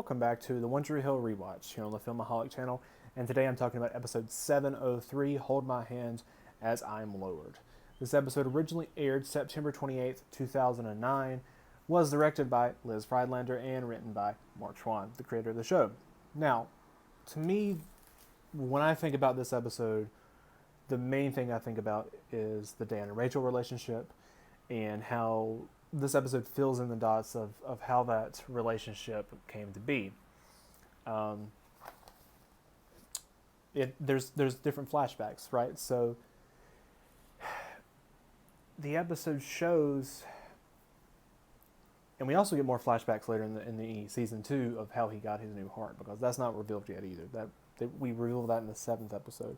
welcome back to the One Tree Hill Rewatch here on the Filmaholic channel. And today I'm talking about episode 703, Hold My Hand as I'm Lowered. This episode originally aired September 28th, 2009, was directed by Liz Friedlander and written by Mark Schwann, the creator of the show. Now, to me, when I think about this episode, the main thing I think about is the Dan and Rachel relationship and how this episode fills in the dots of how that relationship came to be. There's different flashbacks, right? So the episode shows, and we also get more flashbacks later in the season 2 of how he got his new heart, because that's not revealed yet either. That we reveal that in the 7th episode,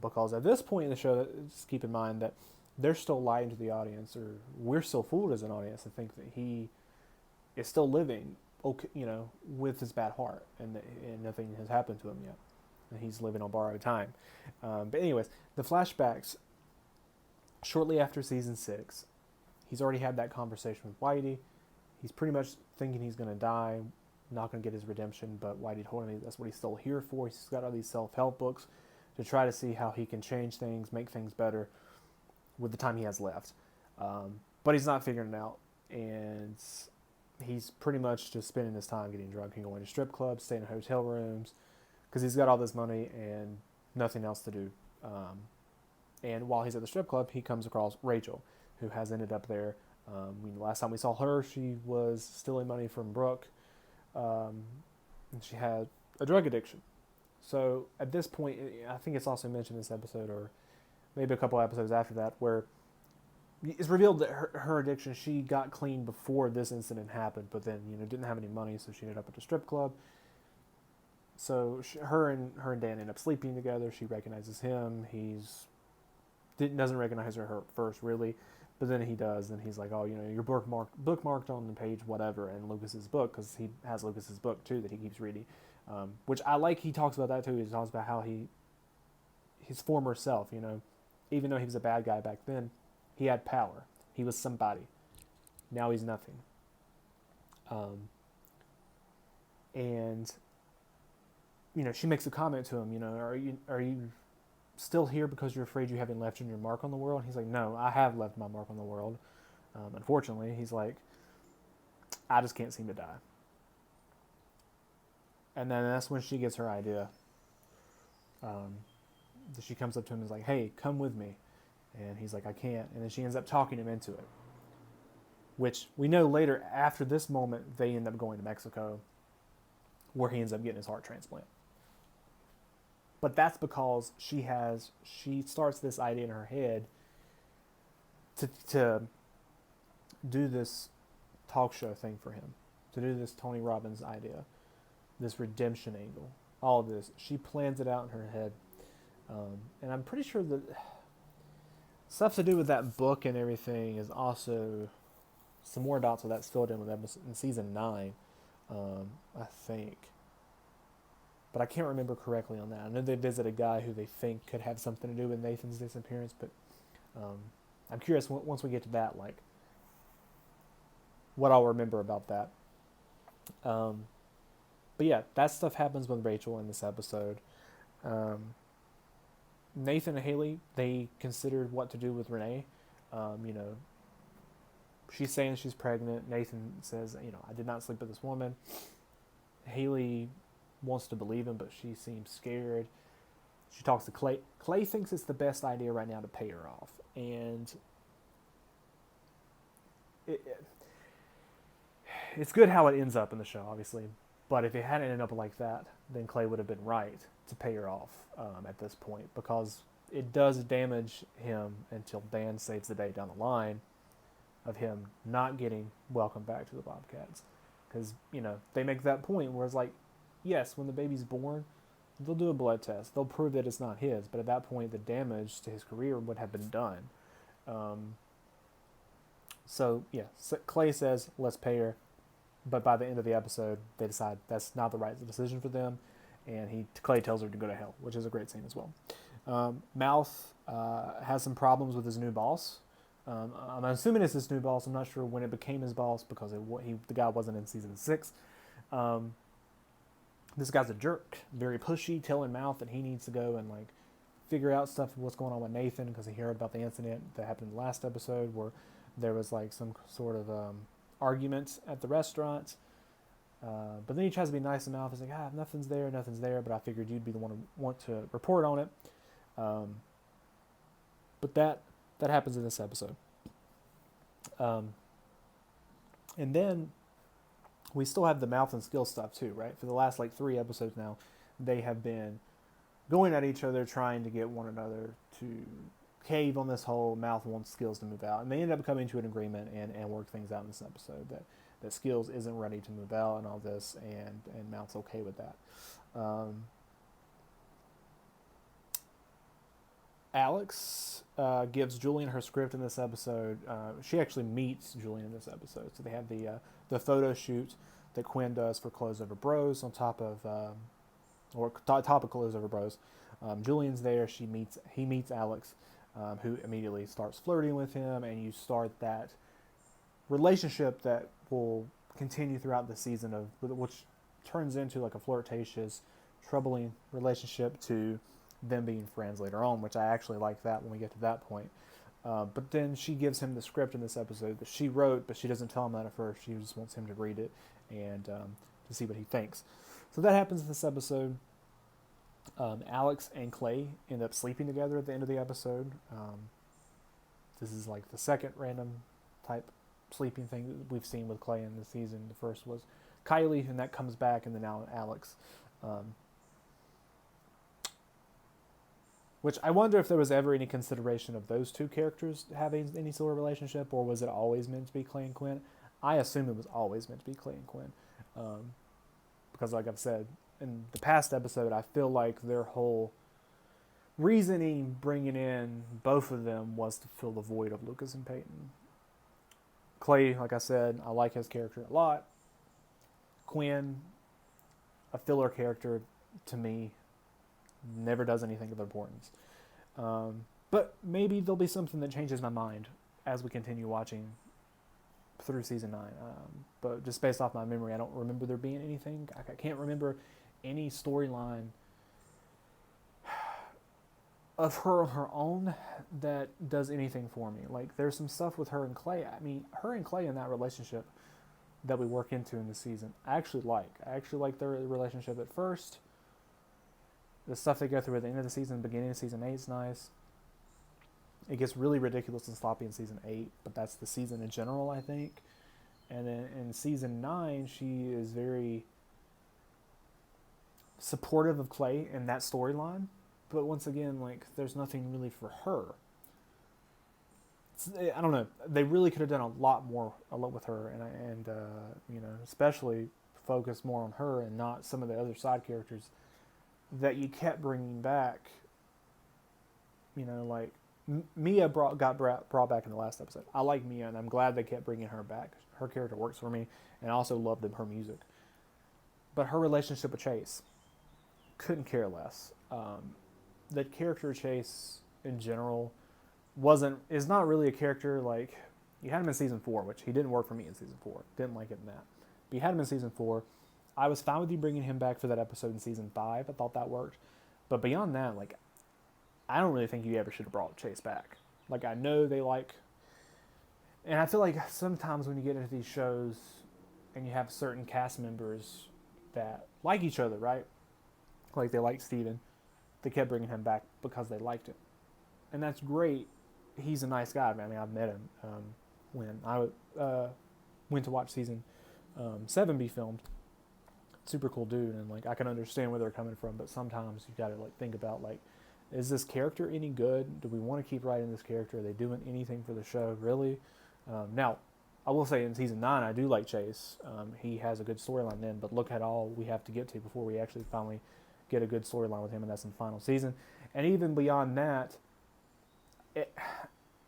because at this point in the show, just keep in mind that they're still lying to the audience, or we're still fooled as an audience to think that he is still living, okay, with his bad heart, and nothing has happened to him yet, and he's living on borrowed time. But anyways, the flashbacks shortly after season 6, he's already had that conversation with Whitey. He's pretty much thinking he's going to die, not going to get his redemption, but Whitey told him that's what he's still here for. He's got all these self-help books to try to see how he can change things, make things better with the time he has left. But he's not figuring it out, and he's pretty much just spending his time getting drunk and going to strip clubs, staying in hotel rooms, because he's got all this money and nothing else to do. And while he's at the strip club, he comes across Rachel, who has ended up there. Last time we saw her, she was stealing money from Brooke, and she had a drug addiction. So at this point, I think it's also mentioned in this episode, or maybe a couple episodes after that, where it's revealed that her addiction, she got clean before this incident happened, but then didn't have any money, so she ended up at the strip club. So her and Dan end up sleeping together. She recognizes him. Doesn't recognize her first, really, but then he does, and he's like, "Oh, you're bookmarked on the page, whatever," and Lucas's book, because he has Lucas's book too that he keeps reading, which I like. He talks about that too. He talks about how his former self, even though he was a bad guy back then, he had power. He was somebody. Now he's nothing. And she makes a comment to him. Are you still here because you're afraid you haven't left your mark on the world? And he's like, no, I have left my mark on the world. Unfortunately, he's like, I just can't seem to die. And then that's when she gets her idea. She comes up to him and is like, hey, come with me. And he's like, I can't. And then she ends up talking him into it. Which we know later, after this moment, they end up going to Mexico, where he ends up getting his heart transplant. But that's because she starts this idea in her head to do this talk show thing for him, to do this Tony Robbins idea, this redemption angle, all of this. She plans it out in her head. And I'm pretty sure that stuff to do with that book and everything is also some more dots of that's filled in with in season 9, I think. But I can't remember correctly on that. I know they visit a guy who they think could have something to do with Nathan's disappearance, but I'm curious once we get to that, like, what I'll remember about that. But yeah, that stuff happens with Rachel in this episode. Nathan and Haley, they considered what to do with Renee. She's saying she's pregnant. Nathan says, I did not sleep with this woman. Haley wants to believe him, but she seems scared. She talks to Clay. Clay thinks it's the best idea right now to pay her off. And it's good how it ends up in the show, obviously. But if it hadn't ended up like that, then Clay would have been right to pay her off at this point, because it does damage him until Dan saves the day down the line of him not getting welcomed back to the Bobcats. Because, they make that point where it's like, yes, when the baby's born, they'll do a blood test. They'll prove that it's not his. But at that point, the damage to his career would have been done. So Clay says, let's pay her. But by the end of the episode, they decide that's not the right decision for them. And Clay tells her to go to hell, which is a great scene as well. Mouth has some problems with his new boss. I'm assuming it's his new boss. I'm not sure when it became his boss, because the guy wasn't in season 6. this guy's a jerk, very pushy, telling Mouth that he needs to go and like figure out stuff of what's going on with Nathan because he heard about the incident that happened in the last episode where there was like some sort of argument at the restaurant. But then he tries to be nice to Mouth. He's like, nothing's there, but I figured you'd be the one to want to report on it. But that happens in this episode. And then we still have the Mouth and Skill stuff too, right? For the last like 3 episodes now, they have been going at each other, trying to get one another to cave on this whole Mouth wants Skills to move out. And they end up coming to an agreement and work things out in this episode that Skills isn't ready to move out and all this, and Mouth's okay with that. Alex gives Julian her script in this episode. She actually meets Julian in this episode. So they have the photo shoot that Quinn does for Clothes Over Bros on top of, top of Clothes Over Bros. Julian's there. He meets Alex, who immediately starts flirting with him, and you start that relationship that will continue throughout the season which turns into like a flirtatious, troubling relationship to them being friends later on, which I actually like that when we get to that point. But then she gives him the script in this episode that she wrote, but she doesn't tell him that at first. She just wants him to read it and to see what he thinks. So that happens in this episode. Alex and Clay end up sleeping together at the end of the episode. This is like the second random type sleeping thing that we've seen with Clay in the season. The first was Kylie, and that comes back, and then now Alex. Which I wonder if there was ever any consideration of those two characters having any sort of relationship, or was it always meant to be Clay and Quinn? I assume it was always meant to be Clay and Quinn. Because like I've said, in the past episode, I feel like their whole reasoning bringing in both of them was to fill the void of Lucas and Peyton. Clay, like I said, I like his character a lot. Quinn, a filler character to me, never does anything of importance. But maybe there'll be something that changes my mind as we continue watching through season 9. But just based off my memory, I don't remember there being anything. I can't remember any storyline of her on her own that does anything for me. Like, there's some stuff with her and Clay. I mean, her and Clay in that relationship that we work into in the season, I actually like their relationship at first. The stuff they go through at the end of the season, beginning of season 8 is nice. It gets really ridiculous and sloppy in season 8, but that's the season in general, I think. And then in season 9, she is very supportive of Clay in that storyline. But once again, like, there's nothing really for her. I don't know. They really could have done a lot with her, and especially focus more on her and not some of the other side characters that you kept bringing back. Like Mia got brought back in the last episode. I like Mia, and I'm glad they kept bringing her back. Her character works for me, and I also loved her music. But her relationship with Chase, couldn't care less. The character Chase in general is not really a character. Like, you had him in season 4, which he didn't work for me in season 4. Didn't like it in that. But you had him in season 4. I was fine with you bringing him back for that episode in season 5. I thought that worked. But beyond that, like, I don't really think you ever should have brought Chase back. Like, I know they like... And I feel like sometimes when you get into these shows and you have certain cast members that like each other, right? Like, they like Steven. They kept bringing him back because they liked him. And that's great. He's a nice guy. I mean, I've met him when I went to watch season 7 be filmed. Super cool dude, and like, I can understand where they're coming from, but sometimes you got to like think about, like, is this character any good? Do we want to keep writing this character? Are they doing anything for the show, really? Now, I will say in season 9, I do like Chase. He has a good storyline then, but look at all we have to get to before we actually finally get a good storyline with him, and that's in the final season. And even beyond that,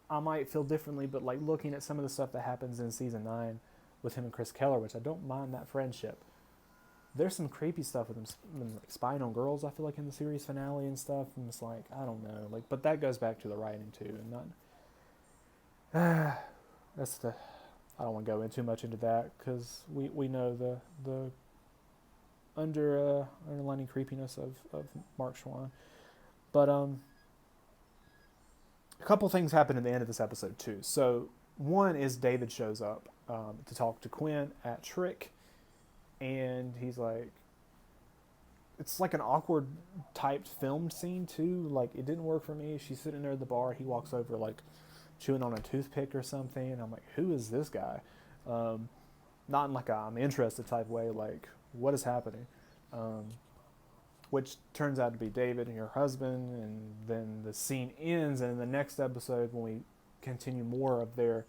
I might feel differently, but like, looking at some of the stuff that happens in season 9 with him and Chris Keller, which I don't mind that friendship. There's some creepy stuff with him, like spying on girls, I feel like, in the series finale and stuff. And it's like, I don't know, like, but that goes back to the writing too, and not. I don't want to go in too much into that because we know the underlining creepiness of Mark Schwann. But a couple things happen at the end of this episode too. So one is David shows up to talk to Quinn at Trick, and he's like, it's like an awkward typed filmed scene too. Like, it didn't work for me. She's sitting there at the bar. He walks over like chewing on a toothpick or something. And I'm like, who is this guy? Not in like a I'm interested type way. Like, what is happening? Which turns out to be David and your husband. And then the scene ends. And in the next episode, when we continue more of their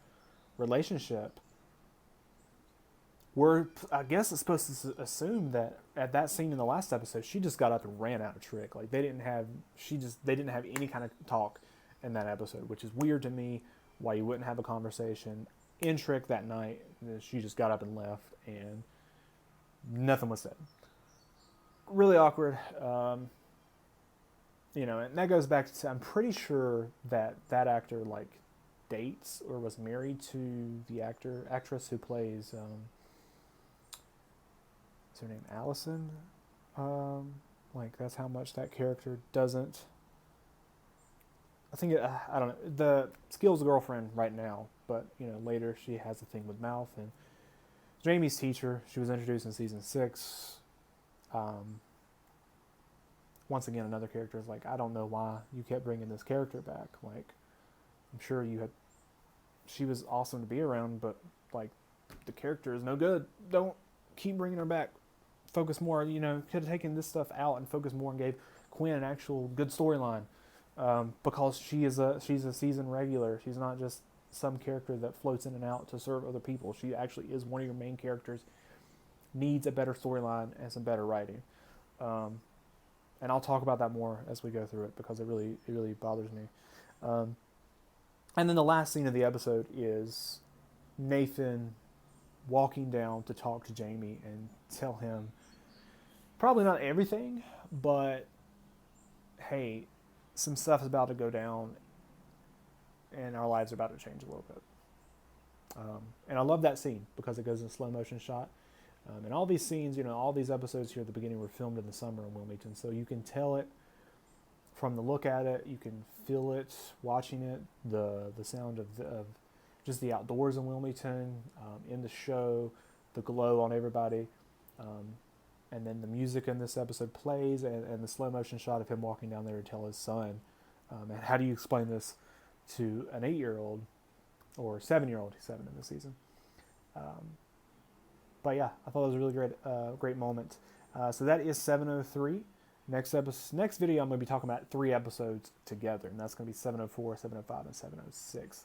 relationship, I guess it's supposed to assume that at that scene in the last episode, she just got up and ran out of Trick. Like, they didn't have any kind of talk in that episode, which is weird to me. Why you wouldn't have a conversation in Trick that night? She just got up and left, and nothing was said. Really awkward. And that goes back to, I'm pretty sure that actor like dates or was married to the actress who plays. Her name Allison. Like, that's how much that character doesn't. I think I don't know. The Skill's girlfriend right now, but later she has a thing with Mouth, and Jamie's teacher. She was introduced in season 6. Once again, another character is like, I don't know why you kept bringing this character back. Like, I'm sure she was awesome to be around, but like, the character is no good. Don't keep bringing her back. Focus more, could have taken this stuff out and focused more and gave Quinn an actual good storyline, because she's a season regular. She's not just some character that floats in and out to serve other people. She actually is one of your main characters. Needs a better storyline and some better writing, and I'll talk about that more as we go through it, because it really bothers me. And then the last scene of the episode is Nathan walking down to talk to Jamie and tell him probably not everything, but hey, some stuff is about to go down and our lives are about to change a little bit. And I love that scene because it goes in slow motion shot. And all these scenes, all these episodes here at the beginning were filmed in the summer in Wilmington, so you can tell it from the look at it, you can feel it watching it, the sound of just the outdoors in Wilmington, in the show, the glow on everybody, and then the music in this episode plays, and the slow motion shot of him walking down there to tell his son. And how do you explain this to an 8-year-old or 7-year-old? He's 7 in this season. But yeah, I thought it was a really great moment. So that is 703. Next video, I'm going to be talking about 3 episodes together, and that's going to be 704, 705, and 706.